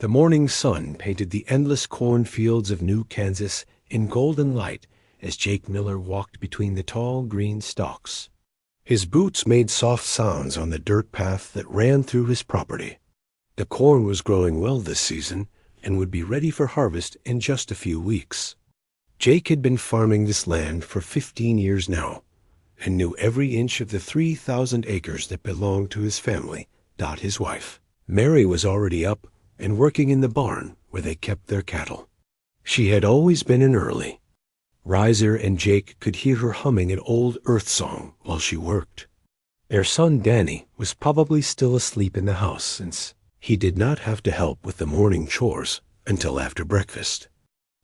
The morning sun painted the endless cornfields of New Kansas in golden light as Jake Miller walked between the tall green stalks. His boots made soft sounds on the dirt path that ran through his property. The corn was growing well this season and would be ready for harvest in just a few weeks. Jake had been farming this land for 15 years now and knew every inch of the 3,000 acres that belonged to his family, his wife. Mary was already up and working in the barn where they kept their cattle. She had always been in early. Riser and Jake could hear her humming an old Earth song while she worked. Their son Danny was probably still asleep in the house since he did not have to help with the morning chores until after breakfast.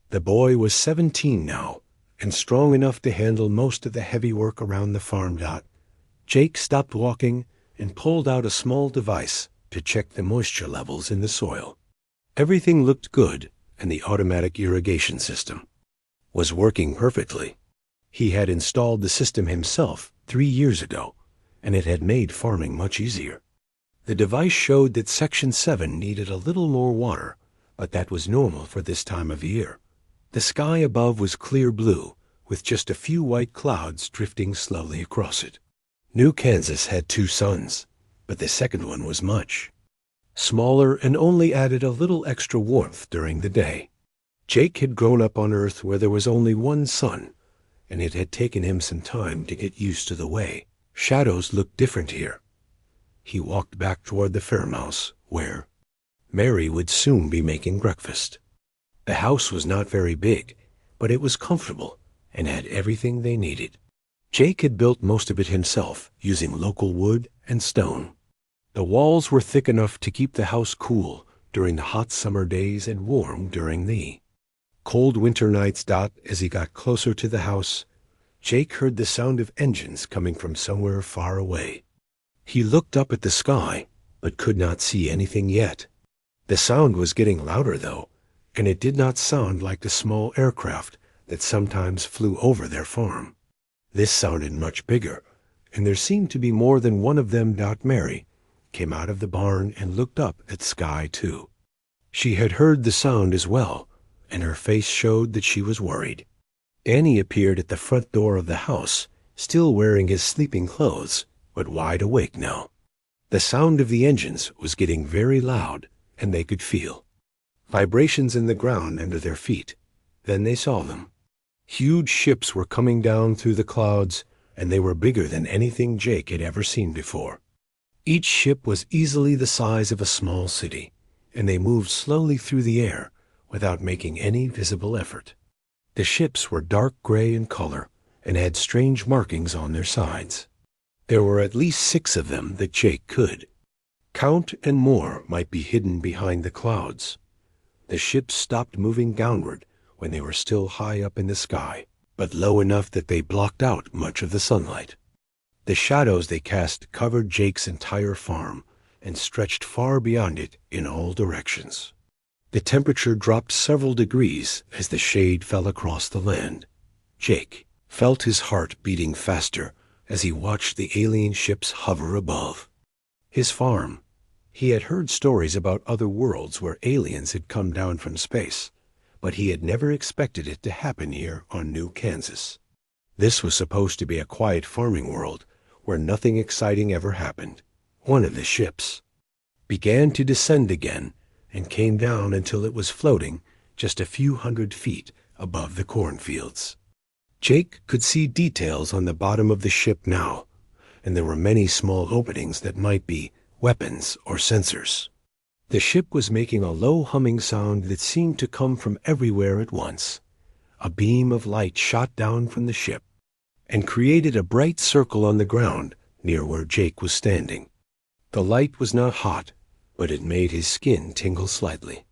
The boy was 17 now and strong enough to handle most of the heavy work around the farm. Jake stopped walking and pulled out a small device to check the moisture levels in the soil. Everything looked good, and the automatic irrigation system was working perfectly. He had installed the system himself 3 years ago, and it had made farming much easier. The device showed that Section 7 needed a little more water, but that was normal for this time of year. The sky above was clear blue, with just a few white clouds drifting slowly across it. New Kansas had 2 suns, but the second one was much smaller and only added a little extra warmth during the day. Jake had grown up on Earth where there was only one sun, and it had taken him some time to get used to the way shadows looked different here. He walked back toward the farmhouse, where Mary would soon be making breakfast. The house was not very big, but it was comfortable and had everything they needed. Jake had built most of it himself, using local wood and stone. The walls were thick enough to keep the house cool during the hot summer days and warm during the cold winter nights. As he got closer to the house, Jake heard the sound of engines coming from somewhere far away. He looked up at the sky, but could not see anything yet. The sound was getting louder, though, and it did not sound like the small aircraft that sometimes flew over their farm. This sounded much bigger, and there seemed to be more than one of them. Mary came out of the barn and looked up at the sky, too. She had heard the sound as well, and her face showed that she was worried. Danny appeared at the front door of the house, still wearing his sleeping clothes, but wide awake now. The sound of the engines was getting very loud, and they could feel vibrations in the ground under their feet. Then they saw them. Huge ships were coming down through the clouds, and they were bigger than anything Jake had ever seen before. Each ship was easily the size of a small city, and they moved slowly through the air without making any visible effort. The ships were dark gray in color and had strange markings on their sides. There were at least 6 of them that Jake could count, and more might be hidden behind the clouds. The ships stopped moving downward when they were still high up in the sky, but low enough that they blocked out much of the sunlight. The shadows they cast covered Jake's entire farm and stretched far beyond it in all directions. The temperature dropped several degrees as the shade fell across the land. Jake felt his heart beating faster as he watched the alien ships hover above his farm. He had heard stories about other worlds where aliens had come down from space, but he had never expected it to happen here on New Kansas. This was supposed to be a quiet farming world where nothing exciting ever happened. One of the ships began to descend again and came down until it was floating just a few hundred feet above the cornfields. Jake could see details on the bottom of the ship now, and there were many small openings that might be weapons or sensors. The ship was making a low humming sound that seemed to come from everywhere at once. A beam of light shot down from the ship and created a bright circle on the ground near where Jake was standing. The light was not hot, but it made his skin tingle slightly.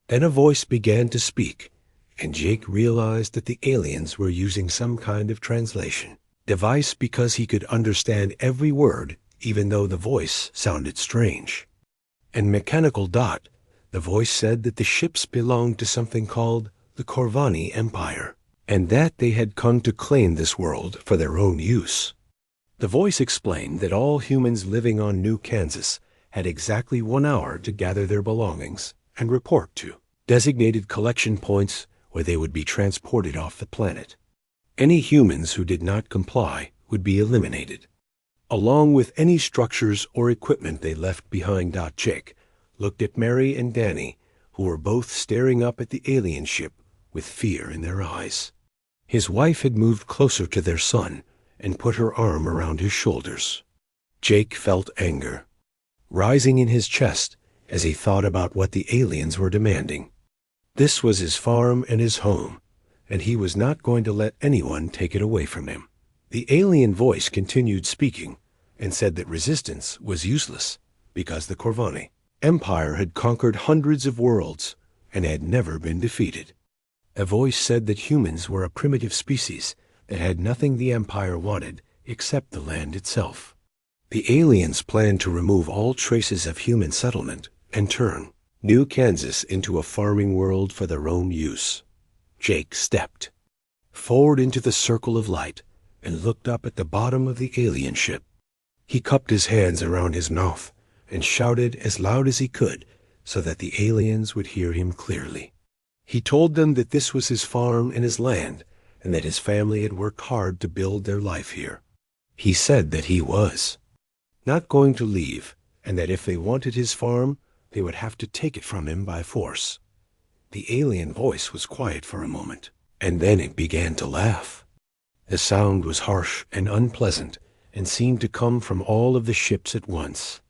Then a voice began to speak, and Jake realized that the aliens were using some kind of translation device because he could understand every word, even though the voice sounded strange. In mechanical dot, the voice said that the ships belonged to something called the Corvani Empire, and that they had come to claim this world for their own use. The voice explained that all humans living on New Kansas had exactly 1 hour to gather their belongings and report to designated collection points where they would be transported off the planet. Any humans who did not comply would be eliminated, along with any structures or equipment they left behind. Jake looked at Mary and Danny, who were both staring up at the alien ship with fear in their eyes. His wife had moved closer to their son and put her arm around his shoulders. Jake felt anger rising in his chest as he thought about what the aliens were demanding. This was his farm and his home, and he was not going to let anyone take it away from him. The alien voice continued speaking and said that resistance was useless because the Corvani Empire had conquered hundreds of worlds and had never been defeated. A voice said that humans were a primitive species that had nothing the Empire wanted except the land itself. The aliens planned to remove all traces of human settlement and turn New Kansas into a farming world for their own use. Jake stepped forward into the circle of light and looked up at the bottom of the alien ship. He cupped his hands around his mouth and shouted as loud as he could so that the aliens would hear him clearly. He told them that this was his farm and his land, and that his family had worked hard to build their life here. He said that he was not going to leave, and that if they wanted his farm, they would have to take it from him by force. The alien voice was quiet for a moment, and then it began to laugh. The sound was harsh and unpleasant, and seemed to come from all of the ships at once.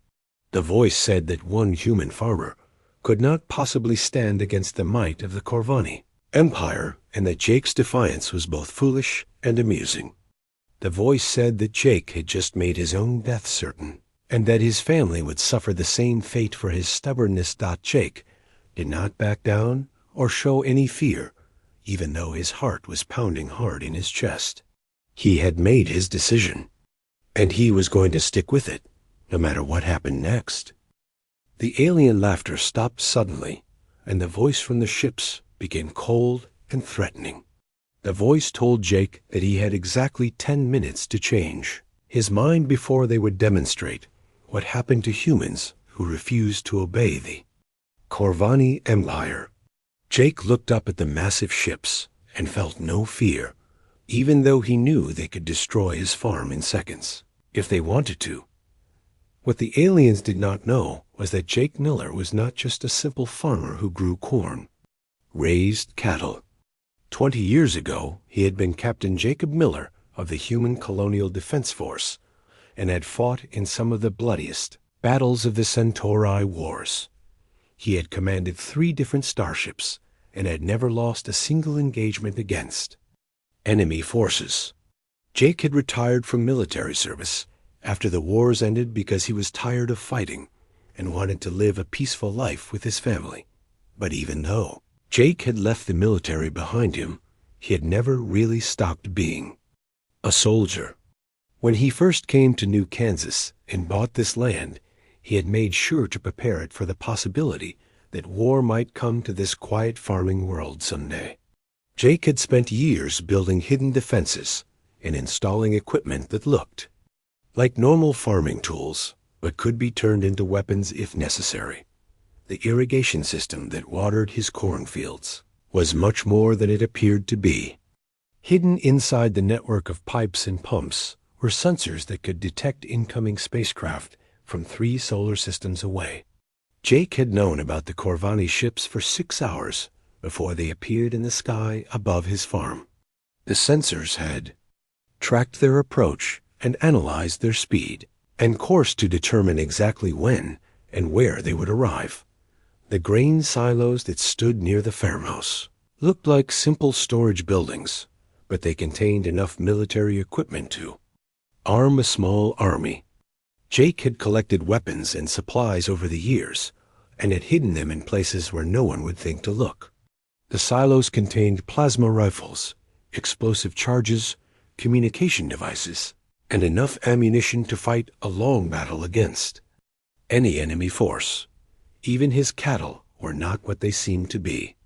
The voice said that one human farmer could not possibly stand against the might of the Corvani Empire, and that Jake's defiance was both foolish and amusing. The voice said that Jake had just made his own death certain, and that his family would suffer the same fate for his stubbornness. Jake did not back down or show any fear, even though his heart was pounding hard in his chest. He had made his decision, and he was going to stick with it, no matter what happened next. The alien laughter stopped suddenly, and the voice from the ships became cold and threatening. The voice told Jake that he had exactly 10 minutes to change his mind before they would demonstrate what happened to humans who refused to obey the Corvani Empire. Jake looked up at the massive ships and felt no fear, even though he knew they could destroy his farm in seconds, if they wanted to. What the aliens did not know was that Jake Miller was not just a simple farmer who grew corn, raised cattle. 20 years ago, he had been Captain Jacob Miller of the Human Colonial Defense Force and had fought in some of the bloodiest battles of the Centauri Wars. He had commanded 3 different starships and had never lost a single engagement against enemy forces. Jake had retired from military service after the wars ended because he was tired of fighting and wanted to live a peaceful life with his family. But even though Jake had left the military behind him, he had never really stopped being a soldier. When he first came to New Kansas and bought this land, he had made sure to prepare it for the possibility that war might come to this quiet farming world someday. Jake had spent years building hidden defenses and installing equipment that looked like normal farming tools, but could be turned into weapons if necessary. The irrigation system that watered his cornfields was much more than it appeared to be. Hidden inside the network of pipes and pumps were sensors that could detect incoming spacecraft from 3 solar systems away. Jake had known about the Corvani ships for 6 hours before they appeared in the sky above his farm. The sensors had tracked their approach and analyzed their speed and course to determine exactly when and where they would arrive. The grain silos that stood near the farmhouse looked like simple storage buildings, but they contained enough military equipment to arm a small army. Jake had collected weapons and supplies over the years and had hidden them in places where no one would think to look. The silos contained plasma rifles, explosive charges, communication devices, and enough ammunition to fight a long battle against any enemy force. Even his cattle were not what they seemed to be.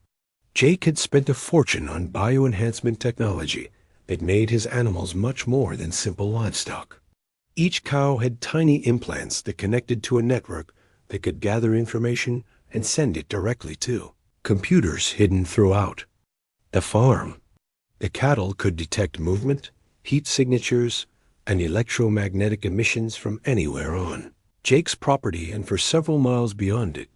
Jake had spent a fortune on bioenhancement technology that made his animals much more than simple livestock. Each cow had tiny implants that connected to a network that could gather information and send it directly to computers hidden throughout the farm. The cattle could detect movement, heat signatures, and electromagnetic emissions from anywhere on Jake's property and for several miles beyond it.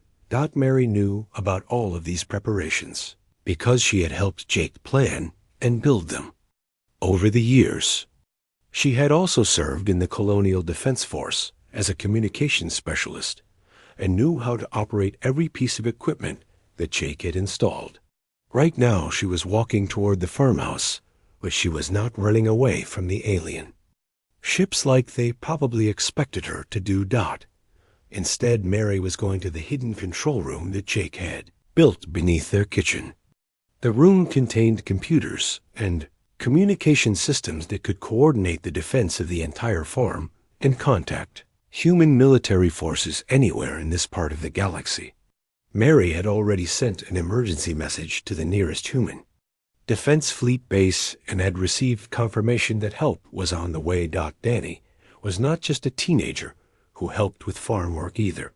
Mary knew about all of these preparations because she had helped Jake plan and build them over the years. She had also served in the Colonial Defense Force as a communications specialist and knew how to operate every piece of equipment that Jake had installed. Right now she was walking toward the farmhouse, but she was not running away from the alien ships like they probably expected her to do. Instead, Mary was going to the hidden control room that Jake had built beneath their kitchen. The room contained computers and communication systems that could coordinate the defense of the entire farm and contact human military forces anywhere in this part of the galaxy. Mary had already sent an emergency message to the nearest human Defense Fleet base and had received confirmation that help was on the way. Danny was not just a teenager who helped with farm work either.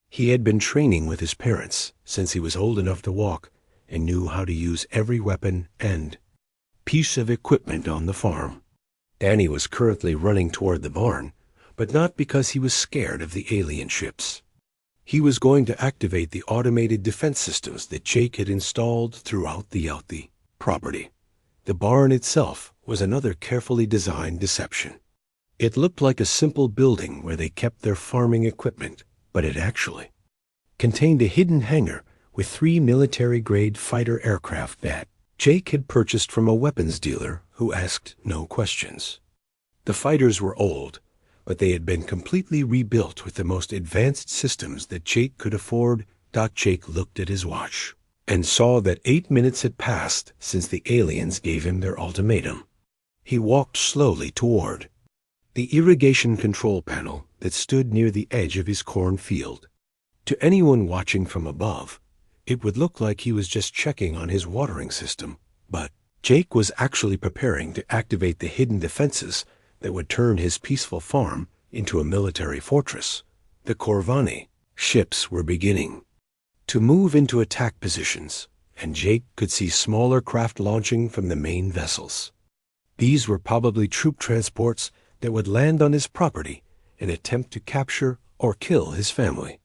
He had been training with his parents since he was old enough to walk and knew how to use every weapon and piece of equipment on the farm. Danny was currently running toward the barn, but not because he was scared of the alien ships. He was going to activate the automated defense systems that Jake had installed throughout the property. The barn itself was another carefully designed deception. It looked like a simple building where they kept their farming equipment, but it actually contained a hidden hangar with 3 military-grade fighter aircraft that Jake had purchased from a weapons dealer who asked no questions. The fighters were old, but they had been completely rebuilt with the most advanced systems that Jake could afford. Jake looked at his watch and saw that 8 minutes had passed since the aliens gave him their ultimatum. He walked slowly toward the irrigation control panel that stood near the edge of his cornfield. To anyone watching from above, it would look like he was just checking on his watering system, but Jake was actually preparing to activate the hidden defenses that would turn his peaceful farm into a military fortress. The Corvani ships were beginning to move into attack positions, and Jake could see smaller craft launching from the main vessels. These were probably troop transports that would land on his property and attempt to capture or kill his family.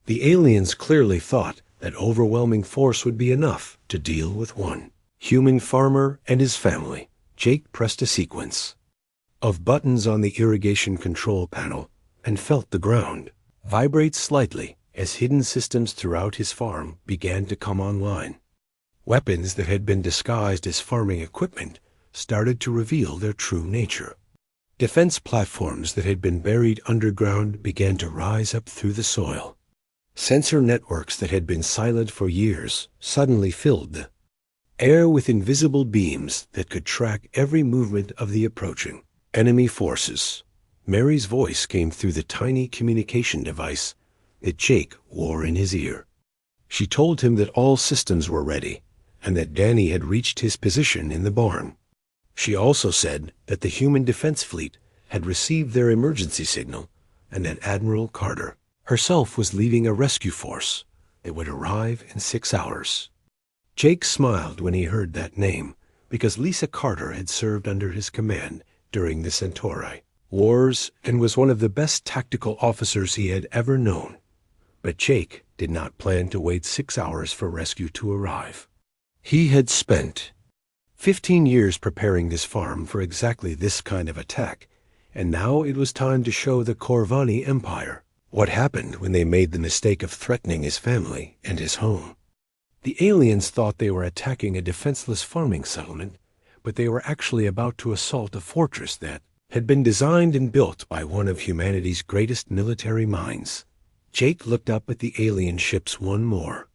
The aliens clearly thought that overwhelming force would be enough to deal with one human farmer and his family. Jake pressed a sequence of buttons on the irrigation control panel and felt the ground vibrate slightly as hidden systems throughout his farm began to come online. Weapons that had been disguised as farming equipment started to reveal their true nature. Defense platforms that had been buried underground began to rise up through the soil. Sensor networks that had been silent for years suddenly filled the air with invisible beams that could track every movement of the approaching enemy forces. Mary's voice came through the tiny communication device that Jake wore in his ear. She told him that all systems were ready and that Danny had reached his position in the barn. She also said that the human defense fleet had received their emergency signal and that Admiral Carter herself was leading a rescue force that would arrive in 6 hours. Jake smiled when he heard that name because Lisa Carter had served under his command during the Centauri Wars and was one of the best tactical officers he had ever known. But Jake did not plan to wait 6 hours for rescue to arrive. He had spent 15 years preparing this farm for exactly this kind of attack, and now it was time to show the Corvani Empire what happened when they made the mistake of threatening his family and his home. The aliens thought they were attacking a defenseless farming settlement, but they were actually about to assault a fortress that had been designed and built by one of humanity's greatest military minds. Jake looked up at the alien ships one more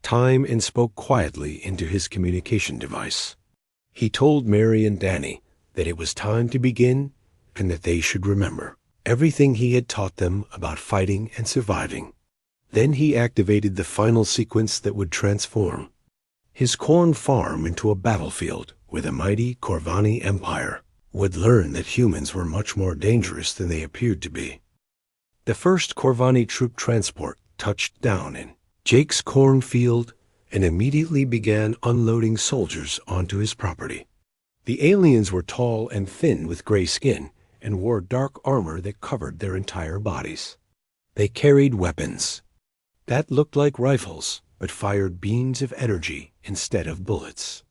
time and spoke quietly into his communication device. He told Mary and Danny that it was time to begin and that they should remember everything he had taught them about fighting and surviving. Then he activated the final sequence that would transform his corn farm into a battlefield where the mighty Corvani Empire would learn that humans were much more dangerous than they appeared to be. The first Corvani troop transport touched down in Jake's cornfield and immediately began unloading soldiers onto his property. The aliens were tall and thin with gray skin and wore dark armor that covered their entire bodies. They carried weapons that looked like rifles but fired beams of energy instead of bullets.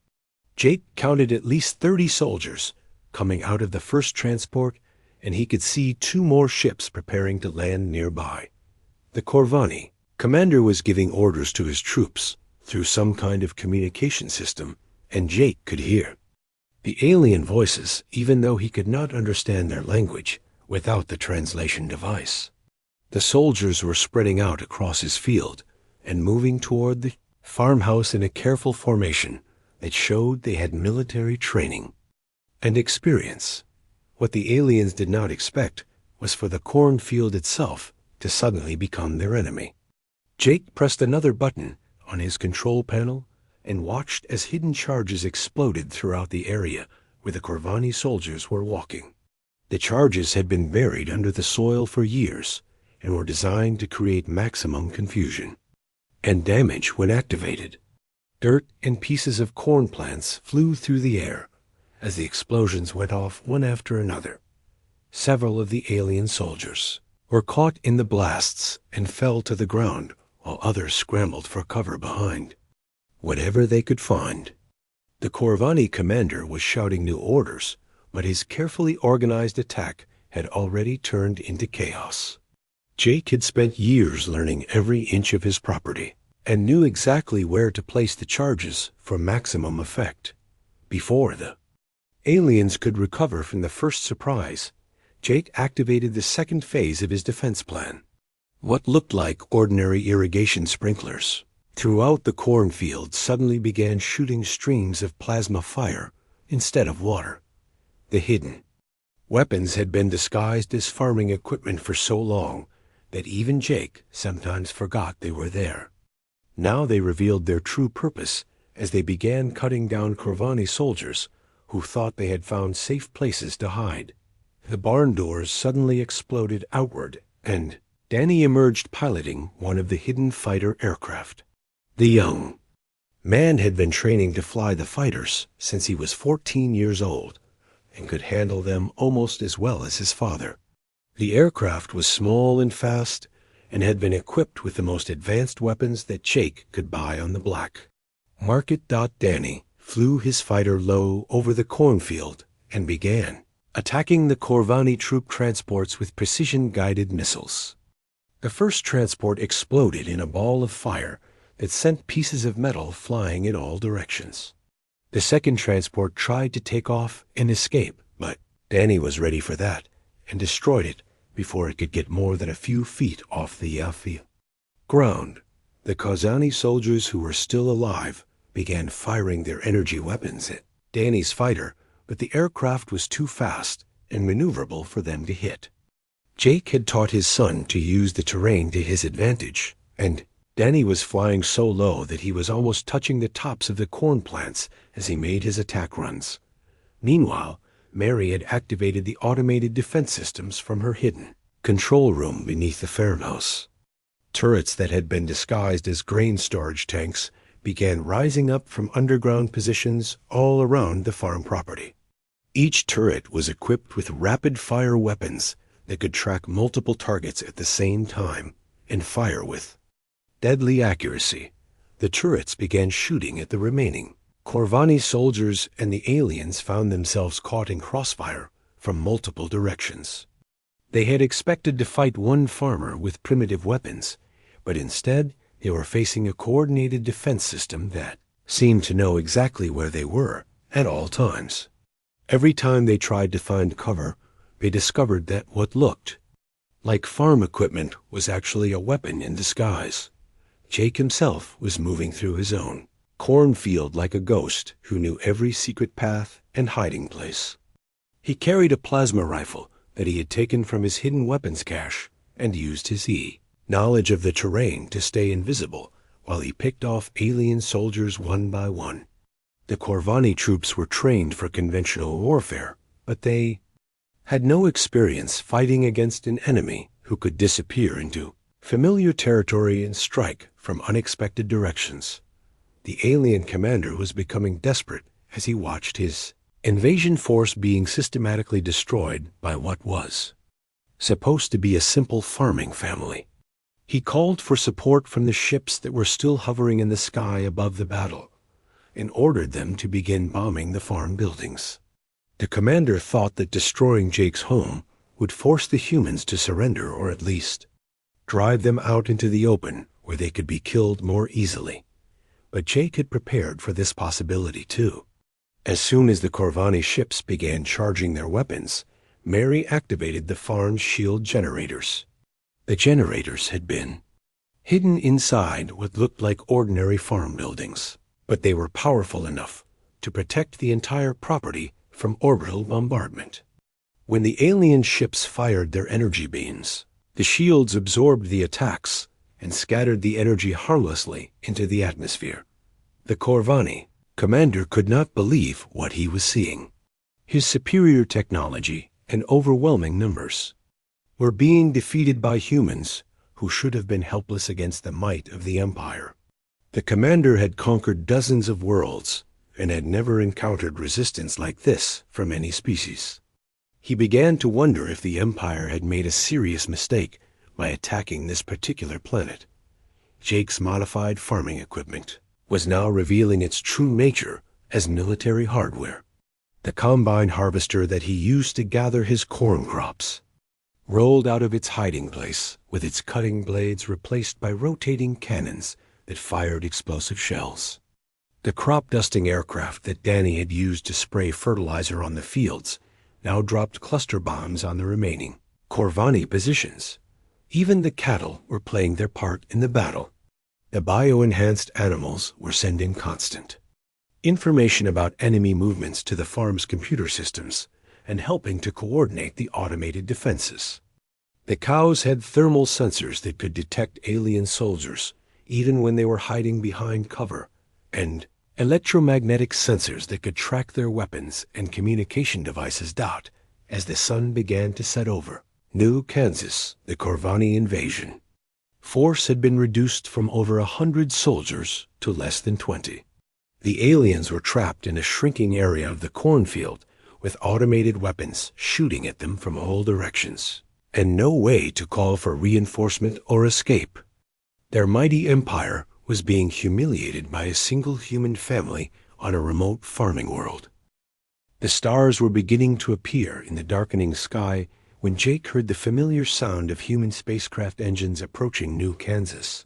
Jake counted at least 30 soldiers coming out of the first transport, and he could see 2 more ships preparing to land nearby. The Corvani commander was giving orders to his troops through some kind of communication system, and Jake could hear the alien voices, even though he could not understand their language without the translation device. The soldiers were spreading out across his field and moving toward the farmhouse in a careful formation that showed they had military training and experience. What the aliens did not expect was for the cornfield itself to suddenly become their enemy. Jake pressed another button on his control panel and watched as hidden charges exploded throughout the area where the Corvani soldiers were walking. The charges had been buried under the soil for years and were designed to create maximum confusion and damage when activated. Dirt and pieces of corn plants flew through the air as the explosions went off one after another. Several of the alien soldiers were caught in the blasts and fell to the ground, while others scrambled for cover behind whatever they could find. The Corvani commander was shouting new orders, but his carefully organized attack had already turned into chaos. Jake had spent years learning every inch of his property and knew exactly where to place the charges for maximum effect. Before the aliens could recover from the first surprise, Jake activated the second phase of his defense plan. What looked like ordinary irrigation sprinklers throughout the cornfield suddenly began shooting streams of plasma fire instead of water. The hidden weapons had been disguised as farming equipment for so long that even Jake sometimes forgot they were there. Now they revealed their true purpose as they began cutting down Corvani soldiers who thought they had found safe places to hide. The barn doors suddenly exploded outward, and Danny emerged piloting one of the hidden fighter aircraft. The young man had been training to fly the fighters since he was 14 years old and could handle them almost as well as his father. The aircraft was small and fast and had been equipped with the most advanced weapons that Jake could buy on the black market. Danny flew his fighter low over the cornfield and began attacking the Corvani troop transports with precision-guided missiles. The first transport exploded in a ball of fire that sent pieces of metal flying in all directions. The second transport tried to take off and escape, but Danny was ready for that and destroyed it before it could get more than a few feet off the ground. The Corvani soldiers who were still alive began firing their energy weapons at Danny's fighter, but the aircraft was too fast and maneuverable for them to hit. Jake had taught his son to use the terrain to his advantage, and Danny was flying so low that he was almost touching the tops of the corn plants as he made his attack runs. Meanwhile, Mary had activated the automated defense systems from her hidden control room beneath the farmhouse. Turrets that had been disguised as grain storage tanks began rising up from underground positions all around the farm property. Each turret was equipped with rapid-fire weapons that could track multiple targets at the same time and fire with deadly accuracy. The turrets began shooting at the remaining Corvani soldiers, and the aliens found themselves caught in crossfire from multiple directions. They had expected to fight one farmer with primitive weapons, but instead they were facing a coordinated defense system that seemed to know exactly where they were at all times. Every time they tried to find cover, they discovered that what looked like farm equipment was actually a weapon in disguise. Jake himself was moving through his own cornfield like a ghost who knew every secret path and hiding place. He carried a plasma rifle that he had taken from his hidden weapons cache and used his knowledge of the terrain to stay invisible while he picked off alien soldiers one by one. The Corvani troops were trained for conventional warfare, but they had no experience fighting against an enemy who could disappear into familiar territory and strike from unexpected directions. The alien commander was becoming desperate as he watched his invasion force being systematically destroyed by what was supposed to be a simple farming family. He called for support from the ships that were still hovering in the sky above the battle and ordered them to begin bombing the farm buildings. The commander thought that destroying Jake's home would force the humans to surrender, or at least drive them out into the open where they could be killed more easily. But Jake had prepared for this possibility too. As soon as the Corvani ships began charging their weapons, Mary activated the farm's shield generators. The generators had been hidden inside what looked like ordinary farm buildings, but they were powerful enough to protect the entire property from orbital bombardment. When the alien ships fired their energy beams, the shields absorbed the attacks and scattered the energy harmlessly into the atmosphere. The Corvani commander could not believe what he was seeing. His superior technology and overwhelming numbers were being defeated by humans who should have been helpless against the might of the Empire. The commander had conquered dozens of worlds and had never encountered resistance like this from any species. He began to wonder if the Empire had made a serious mistake by attacking this particular planet. Jake's modified farming equipment was now revealing its true nature as military hardware. The combine harvester that he used to gather his corn crops rolled out of its hiding place with its cutting blades replaced by rotating cannons that fired explosive shells. The crop-dusting aircraft that Danny had used to spray fertilizer on the fields now dropped cluster bombs on the remaining Corvani positions. Even the cattle were playing their part in the battle. The bio-enhanced animals were sending constant information about enemy movements to the farm's computer systems and helping to coordinate the automated defenses. The cows had thermal sensors that could detect alien soldiers even when they were hiding behind cover, and electromagnetic sensors that could track their weapons and communication devices. As the sun began to set over New Kansas, the Corvani invasion force had been reduced from over 100 soldiers to less than 20. The aliens were trapped in a shrinking area of the cornfield with automated weapons shooting at them from all directions, and no way to call for reinforcement or escape. Their mighty empire was being humiliated by a single human family on a remote farming world. The stars were beginning to appear in the darkening sky when Jake heard the familiar sound of human spacecraft engines approaching New Kansas.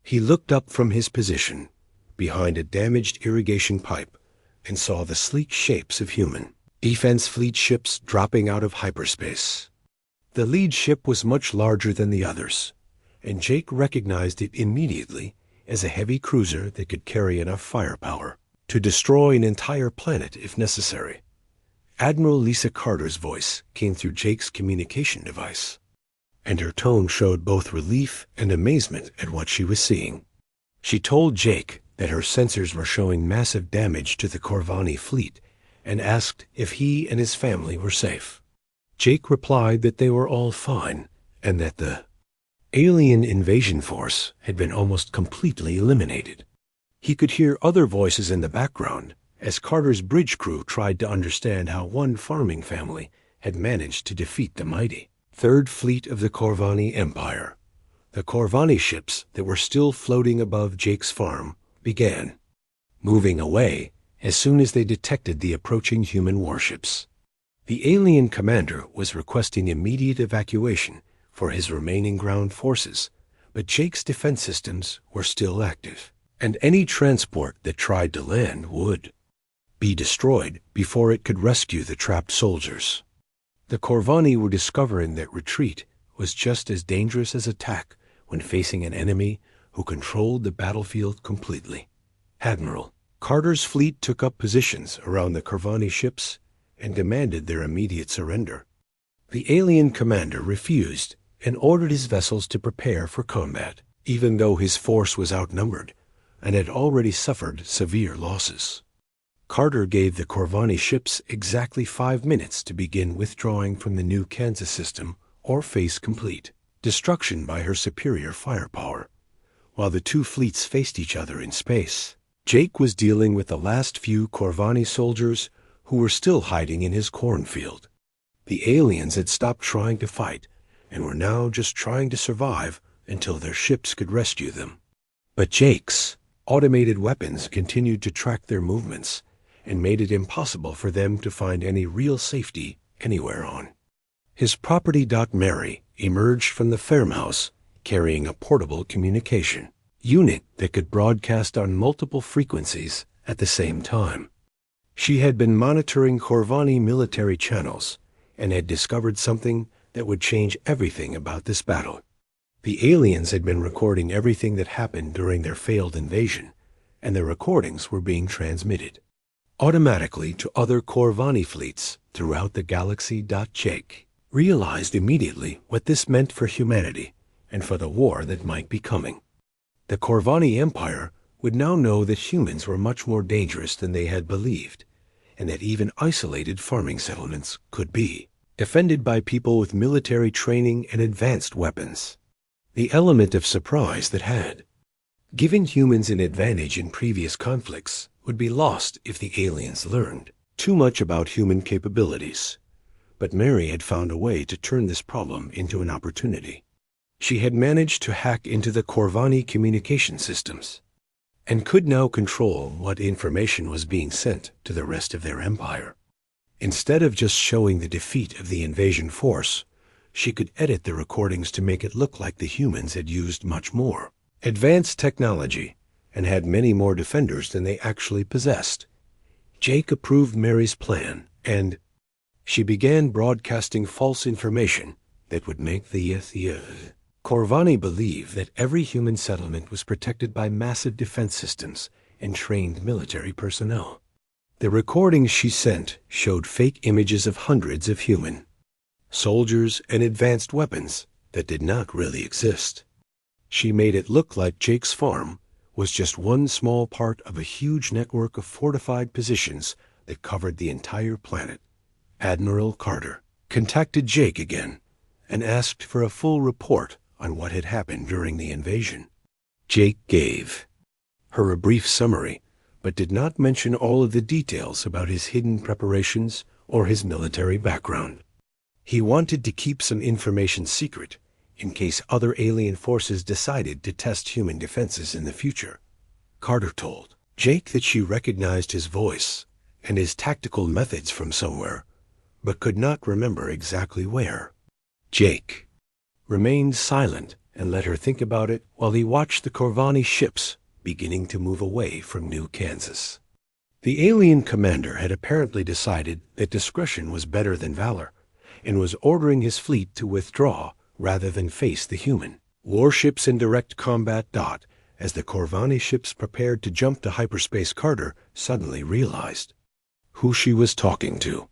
He looked up from his position behind a damaged irrigation pipe and saw the sleek shapes of human defense fleet ships dropping out of hyperspace. The lead ship was much larger than the others, and Jake recognized it immediately as a heavy cruiser that could carry enough firepower to destroy an entire planet if necessary. Admiral Lisa Carter's voice came through Jake's communication device, and her tone showed both relief and amazement at what she was seeing. She told Jake that her sensors were showing massive damage to the Corvani fleet and asked if he and his family were safe. Jake replied that they were all fine and that the alien invasion force had been almost completely eliminated. He could hear other voices in the background as Carter's bridge crew tried to understand how one farming family had managed to defeat the mighty Third Fleet of the Corvani Empire. The Corvani ships that were still floating above Jake's farm began moving away as soon as they detected the approaching human warships. The alien commander was requesting immediate evacuation for his remaining ground forces, but Jake's defense systems were still active, and any transport that tried to land would be destroyed before it could rescue the trapped soldiers. The Corvani were discovering that retreat was just as dangerous as attack when facing an enemy who controlled the battlefield completely. Admiral Carter's fleet took up positions around the Corvani ships and demanded their immediate surrender. The alien commander refused and ordered his vessels to prepare for combat, even though his force was outnumbered and had already suffered severe losses. Carter gave the Corvani ships exactly 5 minutes to begin withdrawing from the New Kansas system or face complete destruction by her superior firepower. while the two fleets faced each other in space. Jake was dealing with the last few Corvani soldiers who were still hiding in his cornfield. The aliens had stopped trying to fight and were now just trying to survive until their ships could rescue them. But Jake's automated weapons continued to track their movements and made it impossible for them to find any real safety anywhere on. His property Mary emerged from the farmhouse carrying a portable communication unit that could broadcast on multiple frequencies at the same time. She had been monitoring Corvani military channels and had discovered something that would change everything about this battle. The aliens had been recording everything that happened during their failed invasion, and the recordings were being transmitted automatically to other Corvani fleets throughout the galaxy. Jake realized immediately what this meant for humanity and for the war that might be coming. The Corvani Empire would now know that humans were much more dangerous than they had believed, and that even isolated farming settlements could be defended by people with military training and advanced weapons. The element of surprise that had given humans an advantage in previous conflicts would be lost if the aliens learned too much about human capabilities. But Mary had found a way to turn this problem into an opportunity. She had managed to hack into the Corvani communication systems and could now control what information was being sent to the rest of their empire. Instead of just showing the defeat of the invasion force, she could edit the recordings to make it look like the humans had used much more advanced technology and had many more defenders than they actually possessed. Jake approved Mary's plan, and she began broadcasting false information that would make the Corvani believe that every human settlement was protected by massive defense systems and trained military personnel. The recordings she sent showed fake images of hundreds of human soldiers and advanced weapons that did not really exist. She made it look like Jake's farm was just one small part of a huge network of fortified positions that covered the entire planet. Admiral Carter contacted Jake again and asked for a full report on what had happened during the invasion. Jake gave her a brief summary, but did not mention all of the details about his hidden preparations or his military background. He wanted to keep some information secret in case other alien forces decided to test human defenses in the future. Carter told Jake that she recognized his voice and his tactical methods from somewhere, but could not remember exactly where. Jake remained silent and let her think about it while he watched the Corvani ships beginning to move away from New Kansas. The alien commander had apparently decided that discretion was better than valor, and was ordering his fleet to withdraw rather than face the human warships in direct combat. As the Corvani ships prepared to jump to hyperspace, Carter suddenly realized who she was talking to.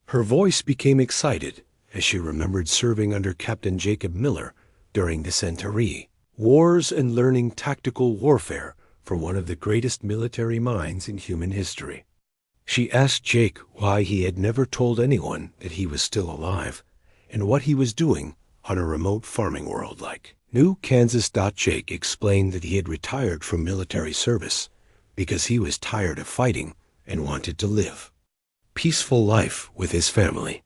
Her voice became excited as she remembered serving under Captain Jacob Miller during the Centauri Wars and learning tactical warfare from one of the greatest military minds in human history. She asked Jake why he had never told anyone that he was still alive, and what he was doing on a remote farming world like New Kansas. Jake explained that he had retired from military service because he was tired of fighting and wanted to live peaceful life with his family.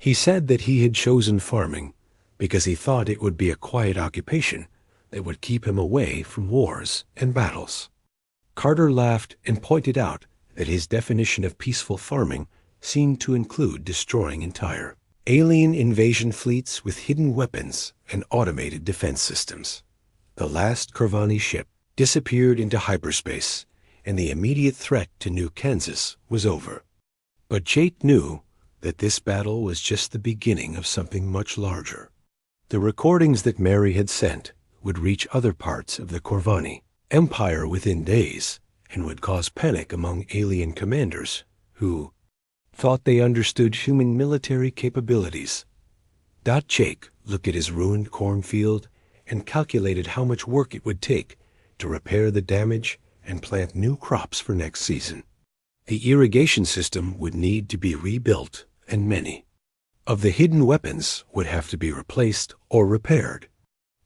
He said that he had chosen farming because he thought it would be a quiet occupation that would keep him away from wars and battles. Carter laughed and pointed out that his definition of peaceful farming seemed to include destroying entire alien invasion fleets with hidden weapons and automated defense systems. The last Corvani ship disappeared into hyperspace, and the immediate threat to New Kansas was over. But Jake knew that this battle was just the beginning of something much larger. The recordings that Mary had sent would reach other parts of the Corvani Empire within days, and would cause panic among alien commanders who thought they understood human military capabilities. Jake looked at his ruined cornfield and calculated how much work it would take to repair the damage and plant new crops for next season. The irrigation system would need to be rebuilt, and many of the hidden weapons would have to be replaced or repaired.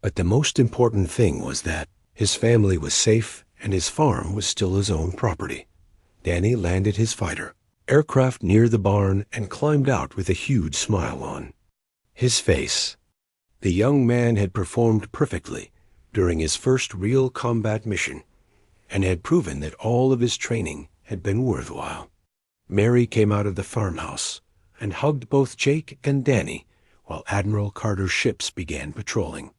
But the most important thing was that His family was safe, and his farm was still his own property. Danny landed his fighter aircraft near the barn and climbed out with a huge smile on his face. The young man had performed perfectly during his first real combat mission, and had proven that all of his training had been worthwhile. Mary came out of the farmhouse and hugged both Jake and Danny while Admiral Carter's ships began patrolling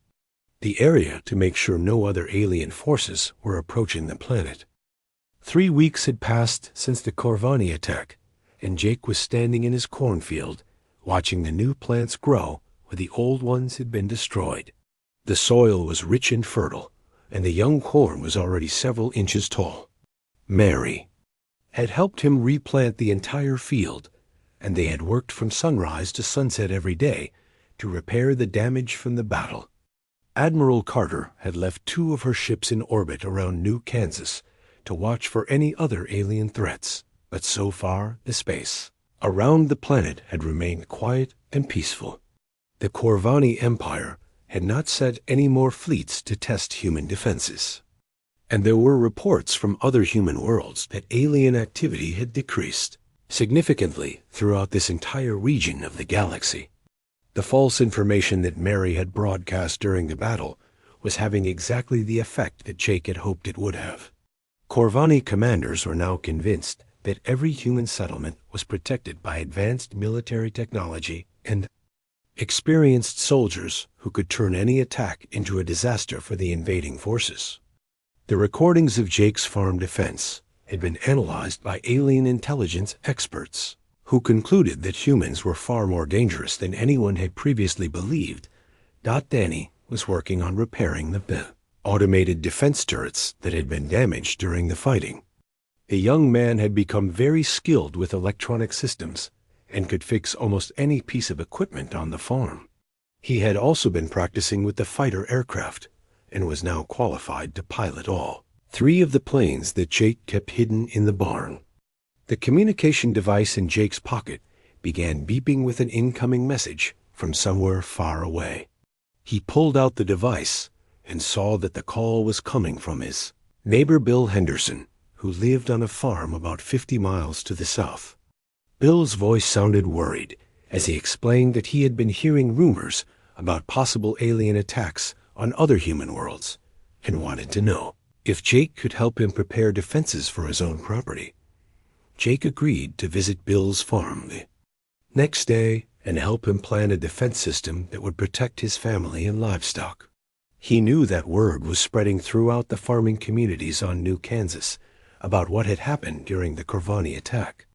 the area to make sure no other alien forces were approaching the planet. 3 weeks had passed since the Corvani attack, and Jake was standing in his cornfield, watching the new plants grow where the old ones had been destroyed. The soil was rich and fertile, and the young corn was already several inches tall. Mary had helped him replant the entire field, and they had worked from sunrise to sunset every day to repair the damage from the battle. Admiral Carter had left 2 of her ships in orbit around New Kansas to watch for any other alien threats, but so far the space around the planet had remained quiet and peaceful. The Corvani Empire had not sent any more fleets to test human defenses, and there were reports from other human worlds that alien activity had decreased significantly throughout this entire region of the galaxy. The false information that Mary had broadcast during the battle was having exactly the effect that Jake had hoped it would have. Corvani commanders were now convinced that every human settlement was protected by advanced military technology and experienced soldiers who could turn any attack into a disaster for the invading forces. The recordings of Jake's farm defense had been analyzed by alien intelligence experts, who concluded that humans were far more dangerous than anyone had previously believed. Danny was working on repairing the automated defense turrets that had been damaged during the fighting. The young man had become very skilled with electronic systems and could fix almost any piece of equipment on the farm. He had also been practicing with the fighter aircraft and was now qualified to pilot all 3 of the planes that Jake kept hidden in the barn. The communication device in Jake's pocket began beeping with an incoming message from somewhere far away. He pulled out the device and saw that the call was coming from his neighbor Bill Henderson, who lived on a farm about 50 miles to the south. Bill's voice sounded worried as he explained that he had been hearing rumors about possible alien attacks on other human worlds and wanted to know if Jake could help him prepare defenses for his own property. Jake agreed to visit Bill's farm the next day and help him plan a defense system that would protect his family and livestock. He knew that word was spreading throughout the farming communities on New Kansas about what had happened during the Corvani attack.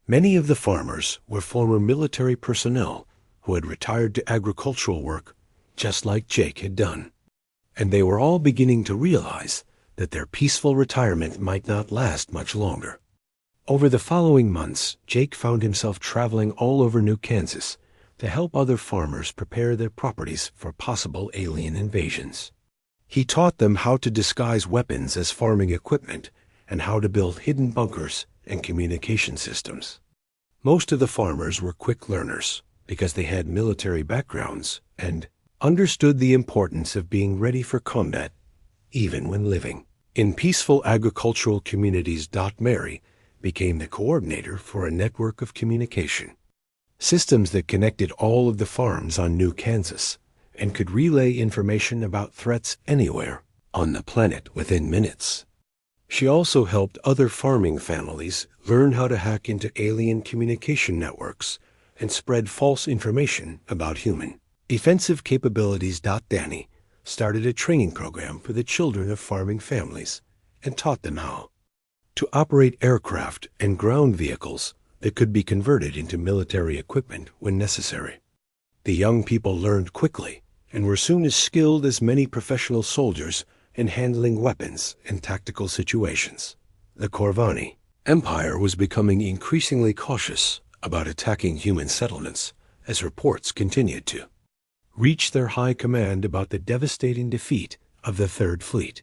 Many of the farmers were former military personnel who had retired to agricultural work just like Jake had done, and they were all beginning to realize that their peaceful retirement might not last much longer. Over the following months, Jake found himself traveling all over New Kansas to help other farmers prepare their properties for possible alien invasions. He taught them how to disguise weapons as farming equipment and how to build hidden bunkers and communication systems. Most of the farmers were quick learners because they had military backgrounds and understood the importance of being ready for combat, even when living in peaceful agricultural communities. Mary became the coordinator for a network of communication systems that connected all of the farms on New Kansas and could relay information about threats anywhere on the planet within minutes. She also helped other farming families learn how to hack into alien communication networks and spread false information about human defensive capabilities. Danny started a training program for the children of farming families and taught them how to operate aircraft and ground vehicles that could be converted into military equipment when necessary. The young people learned quickly and were soon as skilled as many professional soldiers in handling weapons in tactical situations. The Corvani Empire was becoming increasingly cautious about attacking human settlements as reports continued to reach their high command about the devastating defeat of the Third Fleet.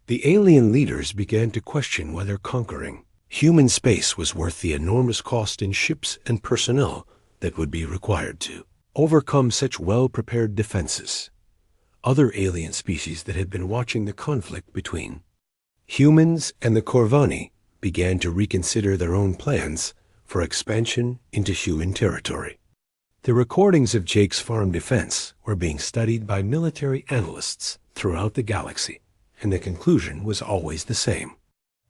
The alien leaders began to question whether conquering human space was worth the enormous cost in ships and personnel that would be required to overcome such well-prepared defenses. other alien species that had been watching the conflict between humans and the Corvani began to reconsider their own plans for expansion into human territory. The recordings of Jake's farm defense were being studied by military analysts throughout the galaxy, and the conclusion was always the same.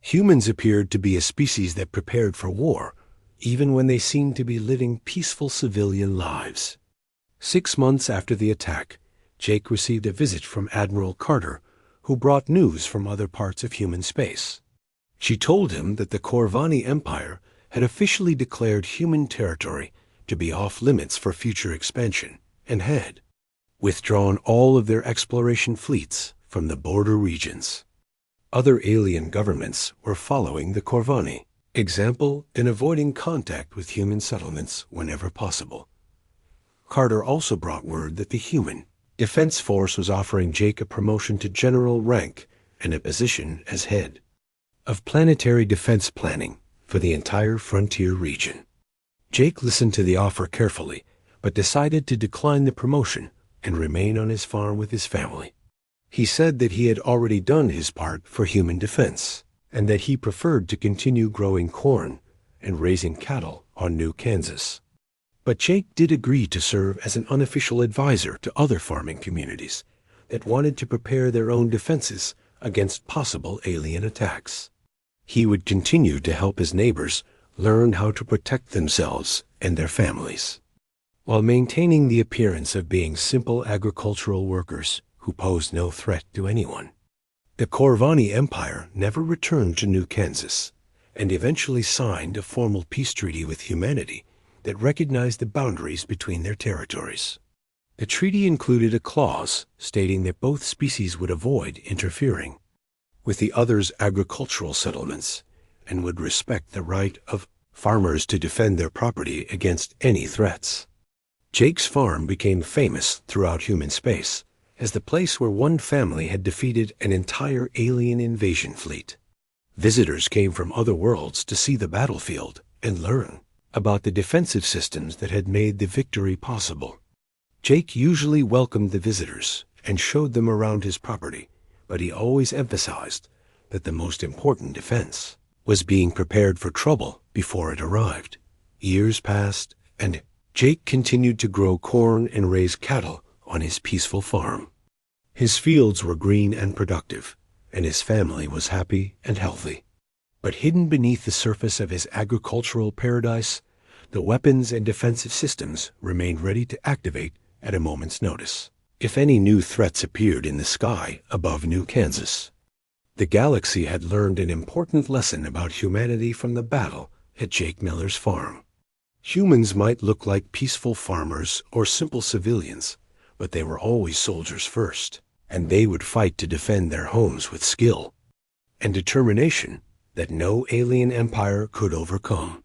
Humans appeared to be a species that prepared for war, even when they seemed to be living peaceful civilian lives. 6 months after the attack, Jake received a visit from Admiral Carter, who brought news from other parts of human space. She told him that the Corvani Empire had officially declared human territory to be off limits for future expansion and had withdrawn all of their exploration fleets from the border regions. Other alien governments were following the Corvani example in avoiding contact with human settlements whenever possible. Carter also brought word that the human Defense Force was offering Jake a promotion to general rank and a position as head of planetary defense planning for the entire frontier region. Jake listened to the offer carefully, but decided to decline the promotion and remain on his farm with his family. He said that he had already done his part for human defense, and that he preferred to continue growing corn and raising cattle on New Kansas. But Jake did agree to serve as an unofficial advisor to other farming communities that wanted to prepare their own defenses against possible alien attacks. He would continue to help his neighbors learn how to protect themselves and their families, while maintaining the appearance of being simple agricultural workers who posed no threat to anyone. The Corvani Empire never returned to New Kansas and eventually signed a formal peace treaty with humanity that recognized the boundaries between their territories. The treaty included a clause stating that both species would avoid interfering with the other's agricultural settlements and would respect the right of farmers to defend their property against any threats. Jake's farm became famous throughout human space as the place where one family had defeated an entire alien invasion fleet. Visitors came from other worlds to see the battlefield and learn about the defensive systems that had made the victory possible. Jake usually welcomed the visitors and showed them around his property, but he always emphasized that the most important defense was being prepared for trouble before it arrived. Years passed, and Jake continued to grow corn and raise cattle on his peaceful farm. His fields were green and productive, and his family was happy and healthy. But hidden beneath the surface of his agricultural paradise, the weapons and defensive systems remained ready to activate at a moment's notice if any new threats appeared in the sky above New Kansas. The galaxy had learned an important lesson about humanity from the battle at Jake Miller's farm. Humans might look like peaceful farmers or simple civilians, but they were always soldiers first, and they would fight to defend their homes with skill and determination that no alien empire could overcome.